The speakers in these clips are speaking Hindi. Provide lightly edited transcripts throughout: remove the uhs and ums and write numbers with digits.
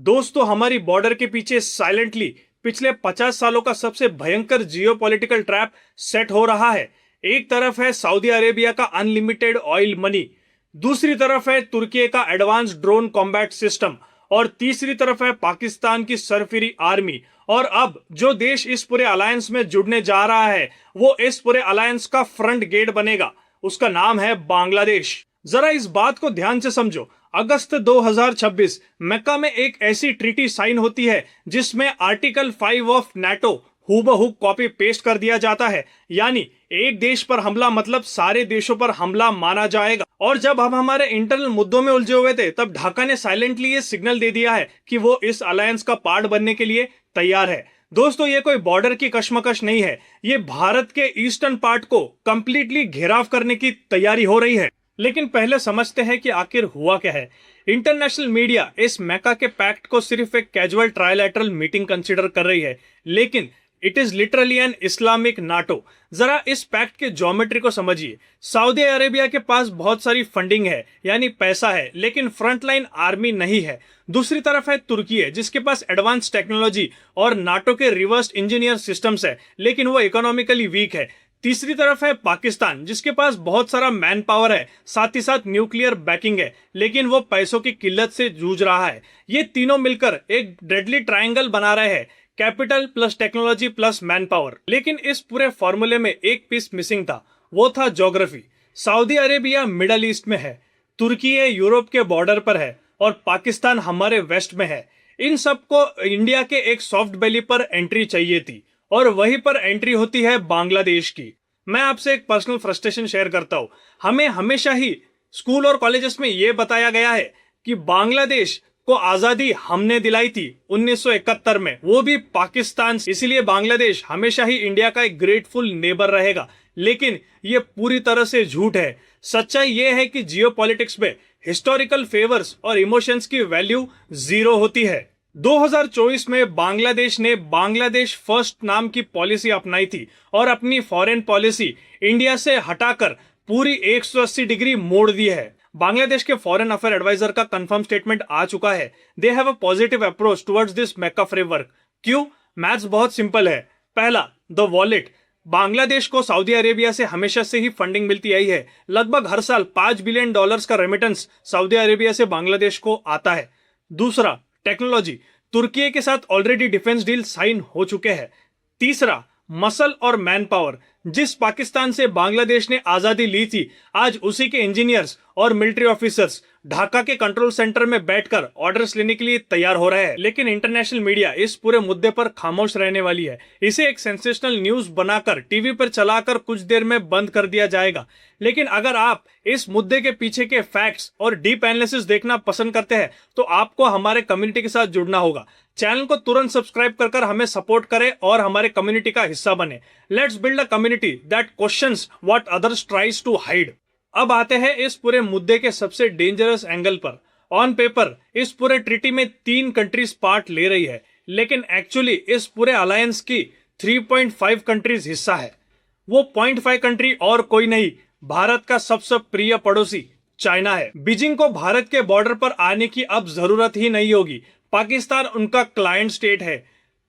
दोस्तों, हमारी बॉर्डर के पीछे साइलेंटली पिछले 50 सालों का सबसे भयंकर जियोपॉलिटिकल ट्रैप सेट हो रहा है। एक तरफ है सऊदी अरेबिया का अनलिमिटेड ऑयल मनी, दूसरी तरफ है तुर्की का एडवांस ड्रोन कॉम्बैट सिस्टम और तीसरी तरफ है पाकिस्तान की सरफिरी आर्मी। और अब जो देश इस पूरे अलायंस में जुड़ने जा रहा है वो इस पूरे अलायंस का फ्रंट गेट बनेगा। उसका नाम है बांग्लादेश। जरा इस बात को ध्यान से समझो। अगस्त 2026 मक्का में एक ऐसी ट्रीटी साइन होती है जिसमें आर्टिकल 5 ऑफ नाटो हूबहू कॉपी पेस्ट कर दिया जाता है। यानी एक देश पर हमला मतलब सारे देशों पर हमला माना जाएगा। और जब हम हमारे इंटरनल मुद्दों में उलझे हुए थे तब ढाका ने साइलेंटली ये सिग्नल दे दिया है कि वो इस अलायंस का पार्ट बनने के लिए तैयार है। दोस्तों, ये कोई बॉर्डर की कशमकश नहीं है, ये भारत के ईस्टर्न पार्ट को कंप्लीटली घेराव करने की तैयारी हो रही है। लेकिन पहले समझते हैं कि आखिर हुआ क्या है। इंटरनेशनल मीडिया इस मक्का के पैक्ट को सिर्फ एक कैजुअल ट्रायलैटरल मीटिंग कंसीडर कर रही है, लेकिन it is literally an Islamic NATO. जरा इस पैक्ट के ज्योमेट्री को समझिए। सऊदी अरेबिया के पास बहुत सारी फंडिंग है, यानी पैसा है, लेकिन फ्रंटलाइन आर्मी नहीं है। दूसरी तरफ है तुर्की है, जिसके पास एडवांस टेक्नोलॉजी और नाटो के रिवर्स इंजीनियर सिस्टम्स है, लेकिन वो इकोनॉमिकली वीक है। तीसरी तरफ है पाकिस्तान, जिसके पास बहुत सारा मैन पावर है, साथ ही साथ न्यूक्लियर बैकिंग है, लेकिन वो पैसों की किल्लत से जूझ रहा है। ये तीनों मिलकर एक डेडली ट्रायंगल बना रहे हैं, capital plus technology plus man power. लेकिन इस पूरे फॉर्मूले में एक पीस मिसिंग था, वो था geography. Saudi Arabia middle east में है, तुर्की यूरोप के बॉर्डर पर है और पाकिस्तान हमारे वेस्ट में है। इन सबको इंडिया के एक सॉफ्ट बेली पर एंट्री चाहिए थी और वहीं पर एंट्री होती है बांग्लादेश की। मैं आपसे एक पर्सनल फ्रस्ट्रेशन शेयर करता हूं। हमें हमेशा ही स्कूल और कॉलेजेस में यह बताया गया है कि बांग्लादेश को आजादी हमने दिलाई थी 1971 में, वो भी पाकिस्तान से। इसलिए बांग्लादेश हमेशा ही इंडिया का एक ग्रेटफुल नेबर रहेगा, लेकिन ये पूरी तरह से झूठ है। सच्चाई ये है कि जियोपॉलिटिक्स में हिस्टोरिकल फेवर्स और इमोशंस की वैल्यू जीरो होती है। 2024 में बांग्लादेश ने बांग्लादेश फर्स्ट नाम की पॉलिसी अपनाई थी और अपनी फॉरेन पॉलिसी इंडिया से हटाकर पूरी 180 डिग्री मोड़ दी है। बांग्लादेश के फॉरेन अफेयर एडवाइजर का कंफर्म स्टेटमेंट आ चुका है। They have a positive approach towards this Mecca framework. क्यों? मैथ्स बहुत सिंपल है। पहला, द वॉलेट। बांग्लादेश को सऊदी अरेबिया से हमेशा से ही फंडिंग मिलती आई है। लगभग हर साल $5 बिलियन का रेमिटेंस सऊदी अरेबिया से बांग्लादेश को आता है। दूसरा, टेक्नोलॉजी। तुर्की के साथ ऑलरेडी डिफेंस डील साइन हो चुके हैं। तीसरा, मसल और मैन पावर। जिस पाकिस्तान से बांग्लादेश ने आजादी ली थी, आज उसी के इंजीनियर्स और मिलिट्री ऑफिसर्स ढाका के कंट्रोल सेंटर में बैठकर ऑर्डर्स लेने के लिए तैयार हो रहे हैं। लेकिन इंटरनेशनल मीडिया इस पूरे मुद्दे पर खामोश रहने वाली है। इसे एक सेंसेशनल न्यूज बनाकर टीवी पर चलाकर कुछ देर में बंद कर दिया जाएगा। लेकिन अगर आप इस मुद्दे के पीछे के फैक्ट्स और डीप एनालिसिस देखना पसंद करते हैं तो आपको हमारे कम्युनिटी के साथ जुड़ना होगा। चैनल को तुरंत सब्सक्राइब कर हमें सपोर्ट करें और हमारे कम्युनिटी का हिस्सा बने। Let's build a community that questions what others tries to hide. अब आते हैं इस पूरे मुद्दे के सबसे डेंजरस एंगल पर। ऑन पेपर इस पूरे ट्रीटी में 3 कंट्रीज पार्ट ले रही है, लेकिन एक्चुअली इस पूरे अलायंस की 3.5 कंट्रीज हिस्सा है। वो 0.5 कंट्री और कोई नहीं, भारत का सबसे प्रिय पड़ोसी चाइना है। बीजिंग को भारत के बॉर्डर पर आने की अब जरूरत ही नहीं होगी। पाकिस्तान उनका क्लाइंट स्टेट है,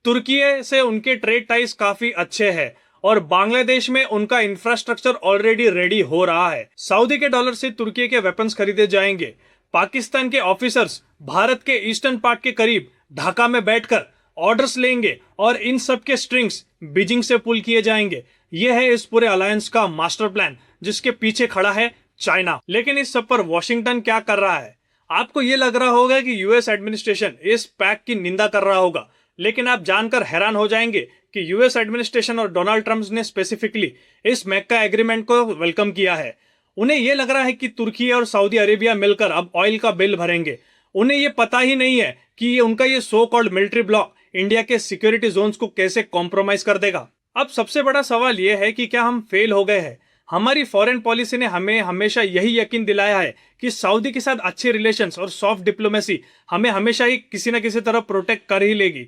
तुर्की से उनके ट्रेड टाइज काफी अच्छे हैं और बांग्लादेश में उनका इंफ्रास्ट्रक्चर ऑलरेडी रेडी हो रहा है। सऊदी के डॉलर से तुर्की के वेपन्स खरीदे जाएंगे। पाकिस्तान के ऑफिसर्स भारत के ईस्टर्न पार्ट के करीब ढाका में बैठकर ऑर्डर्स लेंगे और इन सब के स्ट्रिंग्स बीजिंग से पुल किए जाएंगे। यह है इस पूरे अलायंस का मास्टर प्लान, जिसके पीछे खड़ा है चाइना। लेकिन इस सब पर वॉशिंगटन क्या कर रहा है? आपको यह लग रहा होगा कि यूएस एडमिनिस्ट्रेशन इस पैक की निंदा कर रहा होगा, लेकिन आप जानकर हैरान हो जाएंगे कि यूएस एडमिनिस्ट्रेशन और डोनाल्ड ट्रंप ने स्पेसिफिकली इस मक्का एग्रीमेंट को वेलकम किया है। उन्हें यह लग रहा है कि तुर्की और सऊदी अरेबिया मिलकर अब ऑयल का बिल भरेंगे। उन्हें यह पता ही नहीं है कि उनका ये so called military block India के सिक्योरिटी जोन्स को कैसे कॉम्प्रोमाइज कर देगा। अब सबसे बड़ा सवाल यह है कि क्या हम फेल हो गए हैं? हमारी फॉरेन पॉलिसी ने हमें हमेशा यही यकीन दिलाया है कि सऊदी के साथ अच्छे रिलेशंस और सॉफ्ट डिप्लोमेसी हमें हमेशा ही किसी न किसी तरह प्रोटेक्ट कर ही लेगी।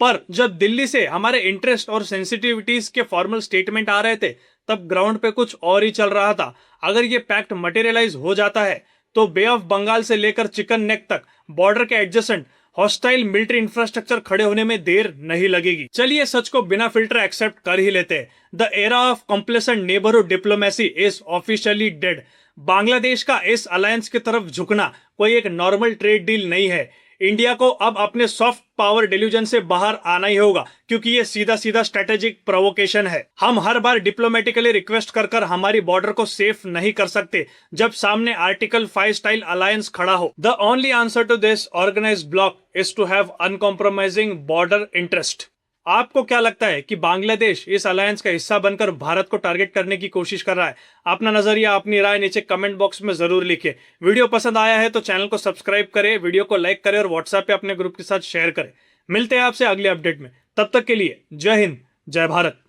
पर जब दिल्ली से हमारे इंटरेस्ट और सेंसिटिविटीज के फॉर्मल स्टेटमेंट आ रहे थे, तब ग्राउंड पे कुछ और ही चल रहा था। अगर ये पैक्ट मटेरियलाइज हो जाता है तो बे ऑफ बंगाल से लेकर चिकन नेक तक बॉर्डर के एडजेसेंट हॉस्टाइल मिलिट्री इंफ्रास्ट्रक्चर खड़े होने में देर नहीं लगेगी। चलिए सच को बिना फिल्टर एक्सेप्ट कर ही लेते हैं। The era of complacent neighbourhood diplomacy is officially dead. Bangladesh का इस अलायंस की तरफ झुकना कोई एक नॉर्मल ट्रेड डील नहीं है। इंडिया को अब अपने सॉफ्ट पावर डिल्यूजन से बाहर आना ही होगा, क्योंकि ये सीधा सीधा स्ट्रेटेजिक प्रोवोकेशन है। हम हर बार डिप्लोमेटिकली रिक्वेस्ट कर कर हमारी बॉर्डर को सेफ नहीं कर सकते जब सामने आर्टिकल 5 स्टाइल अलायंस खड़ा हो। The only answer to this organised block is to have uncompromising border interest. आपको क्या लगता है कि बांग्लादेश इस अलायंस का हिस्सा बनकर भारत को टारगेट करने की कोशिश कर रहा है? अपना नजरिया, अपनी राय नीचे कमेंट बॉक्स में जरूर लिखिए। वीडियो पसंद आया है तो चैनल को सब्सक्राइब करें, वीडियो को लाइक करें और व्हाट्सएप पे अपने ग्रुप के साथ शेयर करें। मिलते हैं आपसे अगले अपडेट में, तब तक के लिए जय हिंद, जय भारत।